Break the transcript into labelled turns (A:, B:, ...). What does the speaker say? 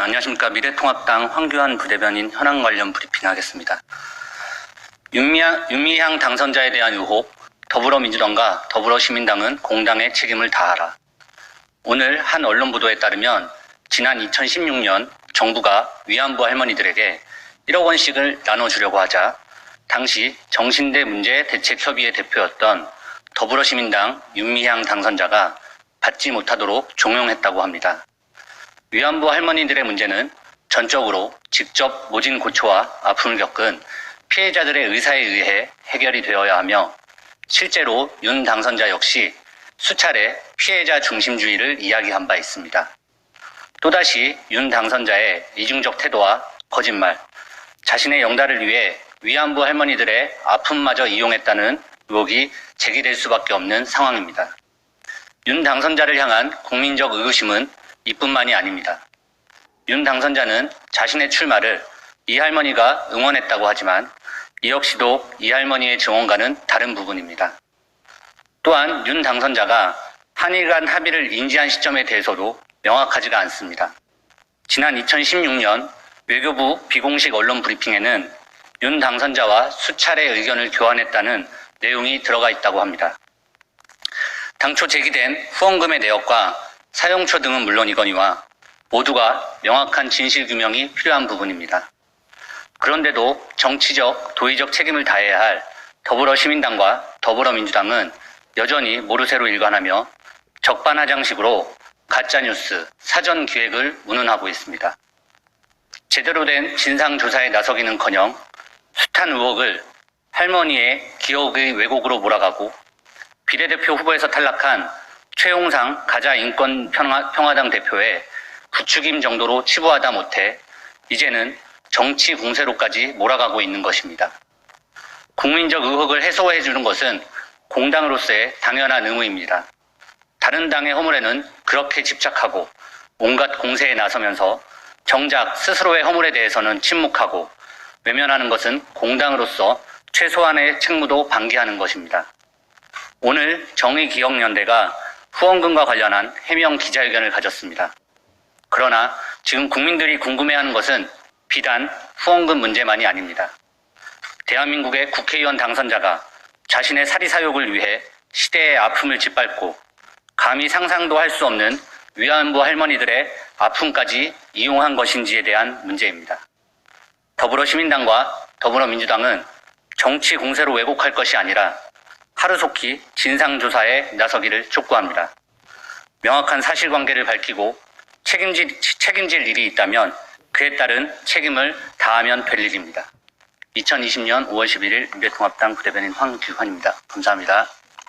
A: 안녕하십니까. 미래통합당 황교안 부대변인 현황 관련 브리핑하겠습니다. 윤미향 당선자에 대한 의혹, 더불어민주당과 더불어시민당은 공당의 책임을 다하라. 오늘 한 언론 보도에 따르면 지난 2016년 정부가 위안부 할머니들에게 1억 원씩을 나눠주려고 하자 당시 정신대 문제 대책협의회 대표였던 더불어시민당 윤미향 당선자가 받지 못하도록 종용했다고 합니다. 위안부 할머니들의 문제는 전적으로 직접 모진 고초와 아픔을 겪은 피해자들의 의사에 의해 해결이 되어야 하며 실제로 윤 당선자 역시 수차례 피해자 중심주의를 이야기한 바 있습니다. 또다시 윤 당선자의 이중적 태도와 거짓말, 자신의 영달을 위해 위안부 할머니들의 아픔마저 이용했다는 의혹이 제기될 수밖에 없는 상황입니다. 윤 당선자를 향한 국민적 의구심은 이뿐만이 아닙니다. 윤 당선자는 자신의 출마를 이 할머니가 응원했다고 하지만 이 역시도 이 할머니의 증언과는 다른 부분입니다. 또한 윤 당선자가 한일 간 합의를 인지한 시점에 대해서도 명확하지가 않습니다. 지난 2016년 외교부 비공식 언론 브리핑에는 윤 당선자와 수차례 의견을 교환했다는 내용이 들어가 있다고 합니다. 당초 제기된 후원금의 내역과 사용처 등은 물론이거니와 모두가 명확한 진실규명이 필요한 부분입니다. 그런데도 정치적, 도의적 책임을 다해야 할 더불어시민당과 더불어민주당은 여전히 모르쇠로 일관하며 적반하장식으로 가짜뉴스, 사전기획을 운운하고 있습니다. 제대로 된 진상조사에 나서기는커녕 숱한 의혹을 할머니의 기억의 왜곡으로 몰아가고 비례대표 후보에서 탈락한 최용상 가자인권평화당 대표의 부추김 정도로 치부하다 못해 이제는 정치 공세로까지 몰아가고 있는 것입니다. 국민적 의혹을 해소해주는 것은 공당으로서의 당연한 의무입니다. 다른 당의 허물에는 그렇게 집착하고 온갖 공세에 나서면서 정작 스스로의 허물에 대해서는 침묵하고 외면하는 것은 공당으로서 최소한의 책무도 방기하는 것입니다. 오늘 정의기억연대가 후원금과 관련한 해명 기자회견을 가졌습니다. 그러나 지금 국민들이 궁금해하는 것은 비단 후원금 문제만이 아닙니다. 대한민국의 국회의원 당선자가 자신의 사리사욕을 위해 시대의 아픔을 짓밟고 감히 상상도 할 수 없는 위안부 할머니들의 아픔까지 이용한 것인지에 대한 문제입니다. 더불어시민당과 더불어민주당은 정치 공세로 왜곡할 것이 아니라 하루속히 진상조사에 나서기를 촉구합니다. 명확한 사실관계를 밝히고 책임질 일이 있다면 그에 따른 책임을 다하면 될 일입니다. 2020년 5월 11일 미래통합당 부대변인 황규환입니다. 감사합니다.